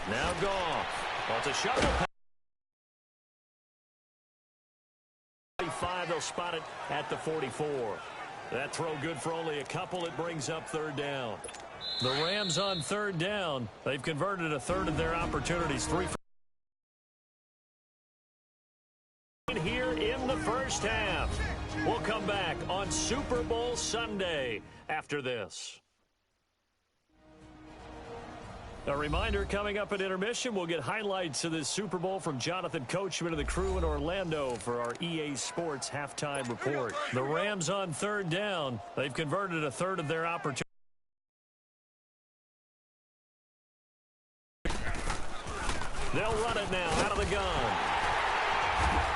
Now Goff. Well, it's a shovel pass. They'll spot it at the 44. That throw good for only a couple. It brings up third down. The Rams on third down. They've converted a third of their opportunities. 3 for here in the first half. We'll come back on Super Bowl Sunday after this. A reminder, coming up at intermission, we'll get highlights of this Super Bowl from Jonathan Coachman and the crew in Orlando for our EA Sports halftime report. The Rams on third down. They've converted a third of their opportunities. They'll run it now out of the gun.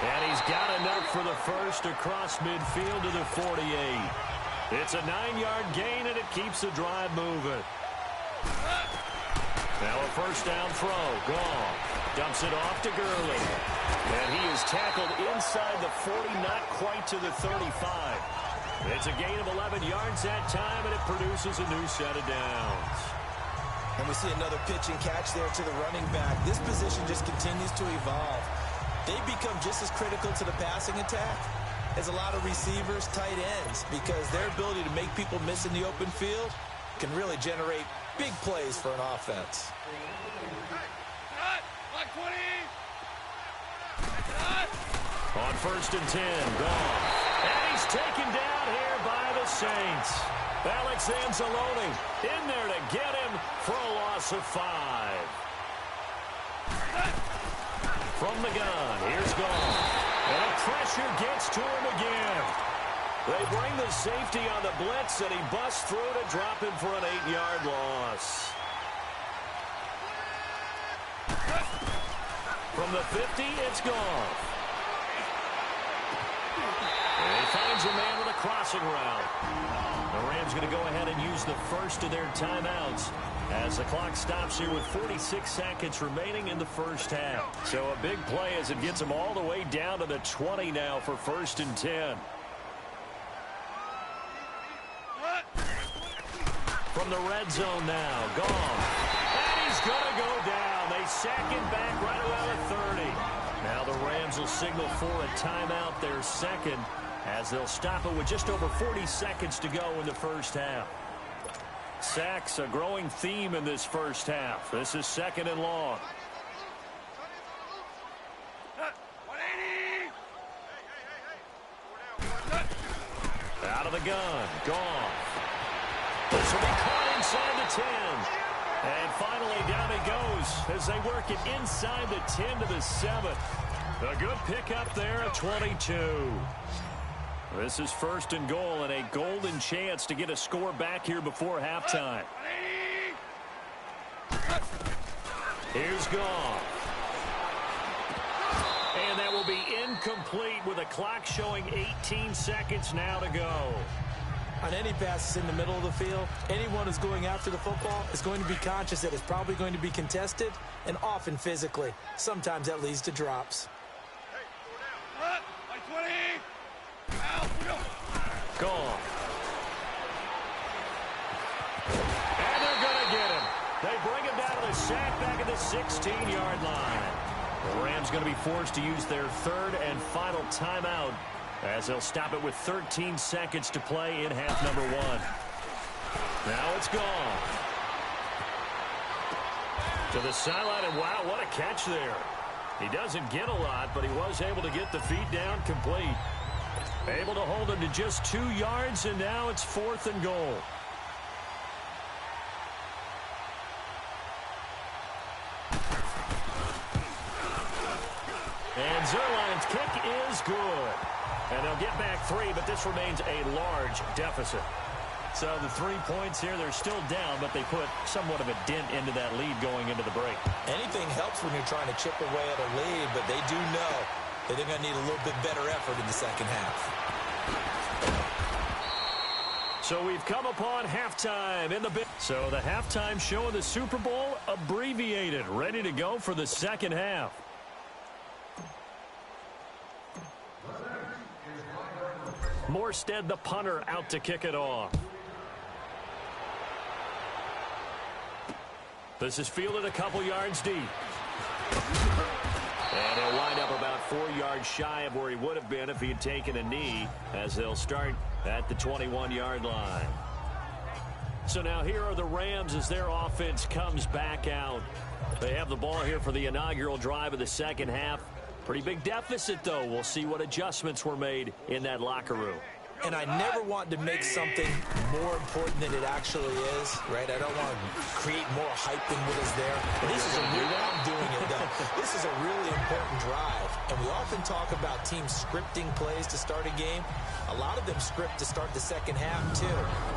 And he's got enough for the first across midfield to the 48. It's a 9-yard gain, and it keeps the drive moving. Now a first down throw. Goff dumps it off to Gurley. And he is tackled inside the 40, not quite to the 35. It's a gain of 11 yards that time, and it produces a new set of downs. And we see another pitch and catch there to the running back. This position just continues to evolve. They become just as critical to the passing attack as a lot of receivers, tight ends, because their ability to make people miss in the open field can really generate big plays for an offense. On first and 10, Goff. And he's taken down here by the Saints. Alex Anzalone in there to get him for a loss of 5. From the gun, here's Goff. And pressure gets to him again. They bring the safety on the blitz, and he busts through to drop him for an 8-yard loss. From the 50, it's Goff. And he finds a man with a crossing route. The Rams going to go ahead and use the first of their timeouts as the clock stops here with 46 seconds remaining in the first half. So a big play as it gets them all the way down to the 20 now for first and 10. From the red zone now, Goff. And he's going to go down. They sack him back right around the 30. Now the Rams will signal for a timeout, their second, as they'll stop it with just over 40 seconds to go in the first half. Sacks, a growing theme in this first half. This is second and long. Out of the gun, Goff. This will be caught inside the 10. And finally down he goes as they work it inside the 10 to the 7. A good pickup there at 22. This is first and goal and a golden chance to get a score back here before halftime. Here's Goff. And that will be incomplete with a clock showing 18 seconds now to go. On any passes in the middle of the field, anyone who's going after the football is going to be conscious that it's probably going to be contested and often physically. Sometimes that leads to drops. Goff. And they're going to get him. They bring him down to the sack back at the 16-yard line. The Rams going to be forced to use their third and final timeout as they'll stop it with 13 seconds to play in half number 1. Now it's Goff. To the sideline, and wow, what a catch there. He doesn't get a lot, but he was able to get the feet down complete. Able to hold him to just 2 yards, and now it's fourth and goal. And Zerline's kick is good. And they'll get back 3, but this remains a large deficit. So the 3 points here, they're still down, but they put somewhat of a dent into that lead going into the break. Anything helps when you're trying to chip away at a lead, but they do know that they're going to need a little bit better effort in the second half. So we've come upon halftime in the big. So the halftime show of the Super Bowl abbreviated, ready to go for the second half. Morstead, the punter, out to kick it off. This is fielded a couple yards deep. And he'll wind up about 4 yards shy of where he would have been if he had taken a knee, as they'll start at the 21-yard line. So now here are the Rams as their offense comes back out. They have the ball here for the inaugural drive of the second half. Pretty big deficit, though. We'll see what adjustments were made in that locker room. And I never want to make something more important than it actually is, right? I don't want to create more hype than what is there. But this is a really, I'm doing it, though. This is a really important drive. And we often talk about teams scripting plays to start a game. A lot of them script to start the second half, too.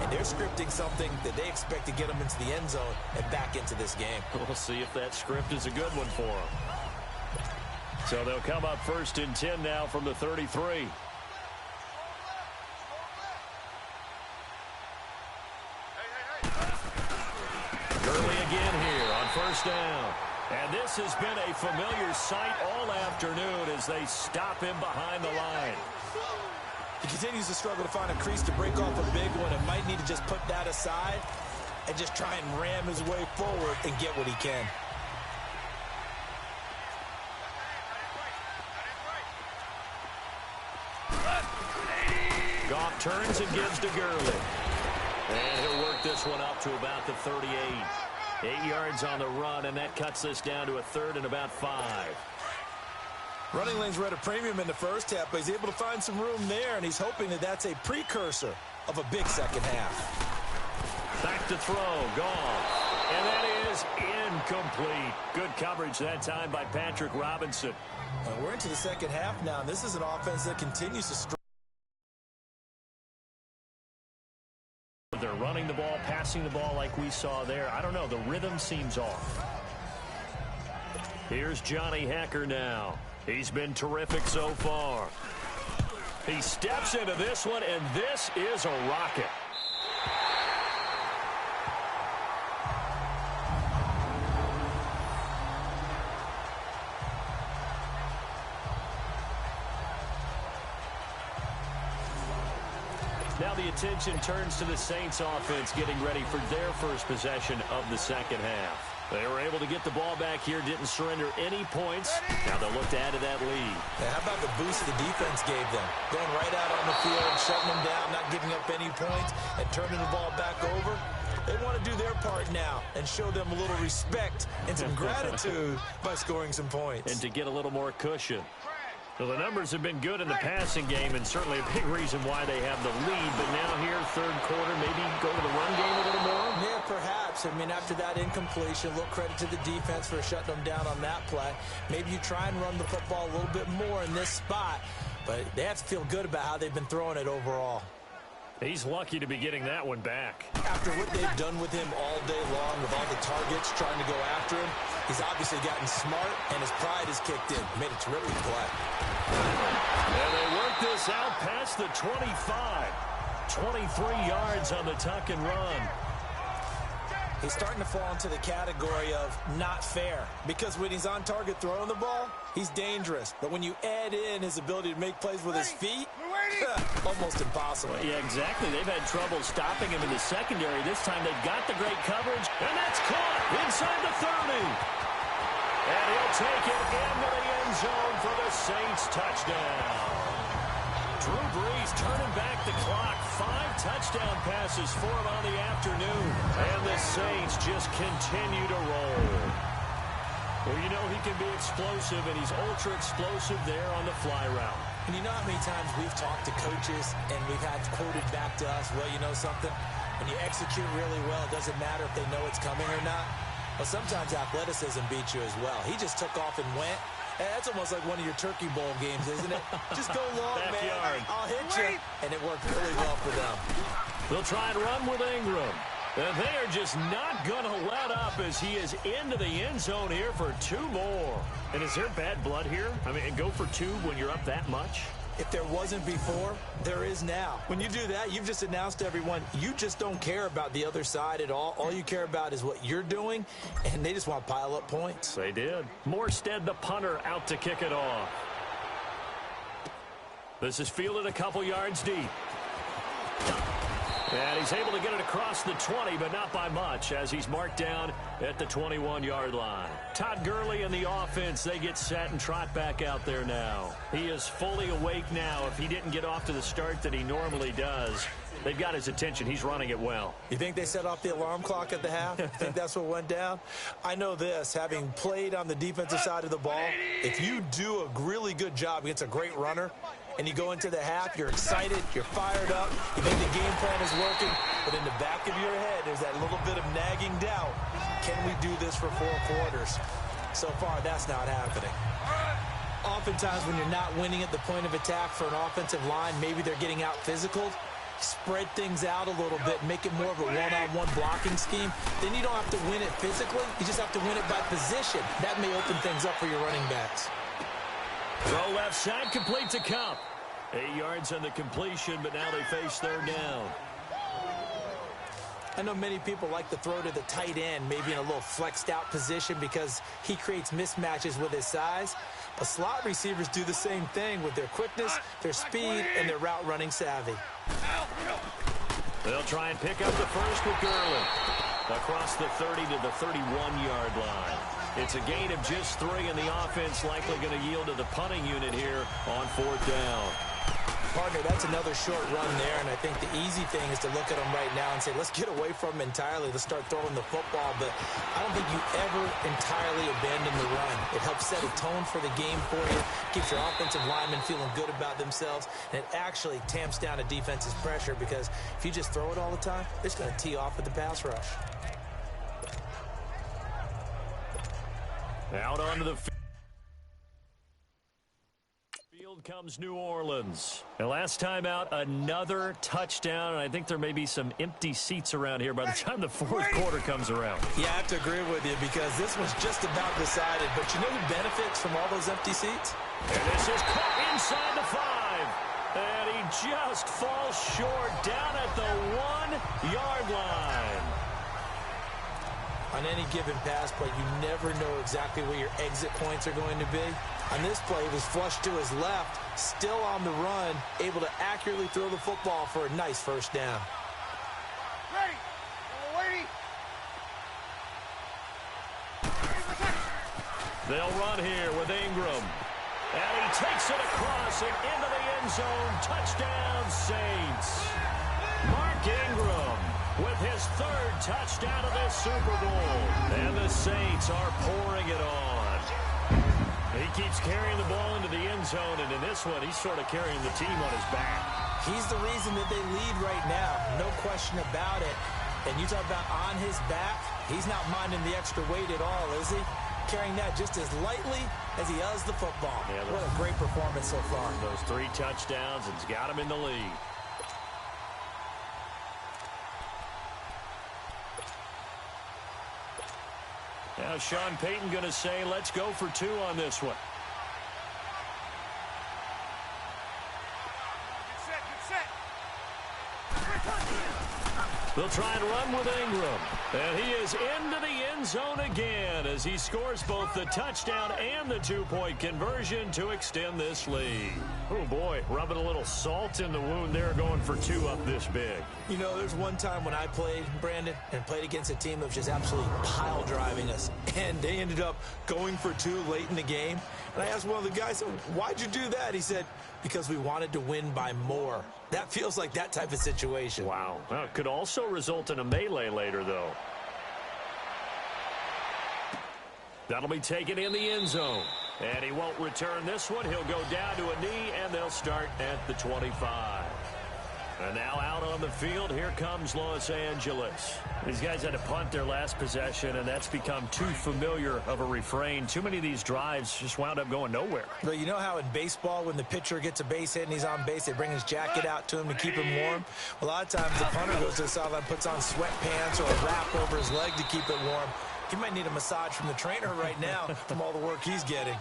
And they're scripting something that they expect to get them into the end zone and back into this game. We'll see if that script is a good one for them. So they'll come up 1st and 10 now from the 33. Gurley again here on 1st down. And this has been a familiar sight all afternoon as they stop him behind the line. He continues to struggle to find a crease to break off a big one and might need to just put that aside and just try and ram his way forward and get what he can. Goff turns and gives to Gurley. And he'll work this one up to about the 38. 8 yards on the run, and that cuts this down to a 3rd and about 5. Running lanes were at a premium in the first half, but he's able to find some room there, and he's hoping that that's a precursor of a big second half. Back to throw, Goff. And that is incomplete. Good coverage that time by Patrick Robinson. Well, we're into the second half now, and this is an offense that continues to struggle. They're running the ball, passing the ball like we saw there. I don't know. The rhythm seems off. Here's Johnny Hecker now. He's been terrific so far. He steps into this one, and this is a rocket. Now the attention turns to the Saints offense getting ready for their first possession of the second half. They were able to get the ball back here, didn't surrender any points. Now they'll look to add to that lead. Yeah, how about the boost the defense gave them? Going right out on the field, shutting them down, not giving up any points, and turning the ball back over. They want to do their part now and show them a little respect and some gratitude by scoring some points. And to get a little more cushion. Well, the numbers have been good in the passing game, and certainly a big reason why they have the lead. But now here, third quarter, maybe go to the run game a little more? Yeah, perhaps. I mean, after that incompletion, a little credit to the defense for shutting them down on that play. Maybe you try and run the football a little bit more in this spot. But they have to feel good about how they've been throwing it overall. He's lucky to be getting that one back. After what they've done with him all day long with all the targets trying to go after him, he's obviously gotten smart, and his pride has kicked in. Made a terrific play. And they work this out past the 25. 23 yards on the tuck and run. He's starting to fall into the category of not fair, because when he's on target throwing the ball, he's dangerous. But when you add in his ability to make plays with his feet, almost impossible. Well, yeah, exactly. They've had trouble stopping him in the secondary. This time they've got the great coverage, and that's caught inside the 30. And he'll take it into the end zone for the Saints touchdown. Drew Brees turning back the clock. 5 touchdown passes for him on the afternoon. And the Saints just continue to roll. Well, you know he can be explosive, and he's ultra-explosive there on the fly route. And you know how many times we've talked to coaches and we've had quoted back to us, well, you know something? When you execute really well, it doesn't matter if they know it's coming or not. Well, sometimes athleticism beats you as well. He just took off and went. And that's almost like one of your Turkey Bowl games, isn't it? Just go long, Backyard. man. I'll hit you. And it worked really well for them. They'll try and run with Ingram. And they are just not going to let up as he is into the end zone here for 2 more. And is there bad blood here? I mean, go for 2 when you're up that much? If there wasn't before, there is now. When you do that, you've just announced to everyone, you just don't care about the other side at all. All you care about is what you're doing, and they just want to pile up points. They did. Morstead, the punter, out to kick it off. This is fielded a couple yards deep. And he's able to get it across the 20, but not by much, as he's marked down at the 21-yard line. Todd Gurley and the offense, they get set and trot back out there now. He is fully awake now. If he didn't get off to the start that he normally does, they've got his attention. He's running it well. You think they set off the alarm clock at the half? You think that's what went down? I know this, having played on the defensive side of the ball, if you do a really good job against a great runner, and you go into the half, you're excited, you're fired up, you think the game plan is working, but in the back of your head, there's that little bit of nagging doubt. Can we do this for 4 quarters? So far, that's not happening. Oftentimes, when you're not winning at the point of attack for an offensive line, maybe they're getting out physical, spread things out a little bit, make it more of a one-on-one blocking scheme. Then you don't have to win it physically. You just have to win it by position. That may open things up for your running backs. Throw left side, complete to Cup. 8 yards on the completion, but now they face third down. I know many people like to throw to the tight end, maybe in a little flexed out position because he creates mismatches with his size. But slot receivers do the same thing with their quickness, their speed, and their route running savvy. They'll try and pick up the first with Gurley. Across the 30 to the 31-yard line. It's a gain of just 3, and the offense likely going to yield to the punting unit here on 4th down. Partner, that's another short run there, and I think the easy thing is to look at them right now and say, let's get away from them entirely. Let's start throwing the football, but I don't think you ever entirely abandon the run. It helps set a tone for the game for you, keeps your offensive linemen feeling good about themselves, and it actually tamps down a defense's pressure because if you just throw it all the time, it's going to tee off with the pass rush. Out onto the field comes New Orleans. And last time out, another touchdown, and I think there may be some empty seats around here by the time the 4th quarter comes around. Yeah, I have to agree with you because this was just about decided. But you know who benefits from all those empty seats? And this is caught inside the 5. And he just falls short down at the 1-yard line. On any given pass play, you never know exactly where your exit points are going to be. On this play, he was flushed to his left, still on the run, able to accurately throw the football for a nice first down. They'll run here with Ingram. And he takes it across and into the end zone. Touchdown, Saints. Mark Ingram with his 3rd touchdown of this Super Bowl. And the Saints are pouring it on. He keeps carrying the ball into the end zone, and in this one, he's sort of carrying the team on his back. He's the reason that they lead right now, no question about it. And you talk about on his back, he's not minding the extra weight at all, is he? Carrying that just as lightly as he does the football. Yeah, what a great performance so far. Those 3 touchdowns, it's got him in the lead. Now Sean Payton going to say, let's go for 2 on this one. They'll try and run with Ingram. And he is into the end zone again as he scores both the touchdown and the 2-point conversion to extend this lead. Oh, boy, rubbing a little salt in the wound there, going for 2 up this big. You know, there's one time when I played, Brandon, and played against a team that was just absolutely pile driving us. And they ended up going for 2 late in the game. And I asked one of the guys, why'd you do that? He said, because we wanted to win by more. That feels like that type of situation. Wow. Well, it could also result in a melee later, though. That'll be taken in the end zone. And he won't return this one. He'll go down to a knee, and they'll start at the 25. And now out on the field, here comes Los Angeles. These guys had to punt their last possession, and that's become too familiar of a refrain. Too many of these drives just wound up going nowhere. Well, you know how in baseball, when the pitcher gets a base hit and he's on base, they bring his jacket out to him to keep him warm? A lot of times the punter goes to the sideline, puts on sweatpants or a wrap over his leg to keep it warm. He might need a massage from the trainer right now from all the work he's getting.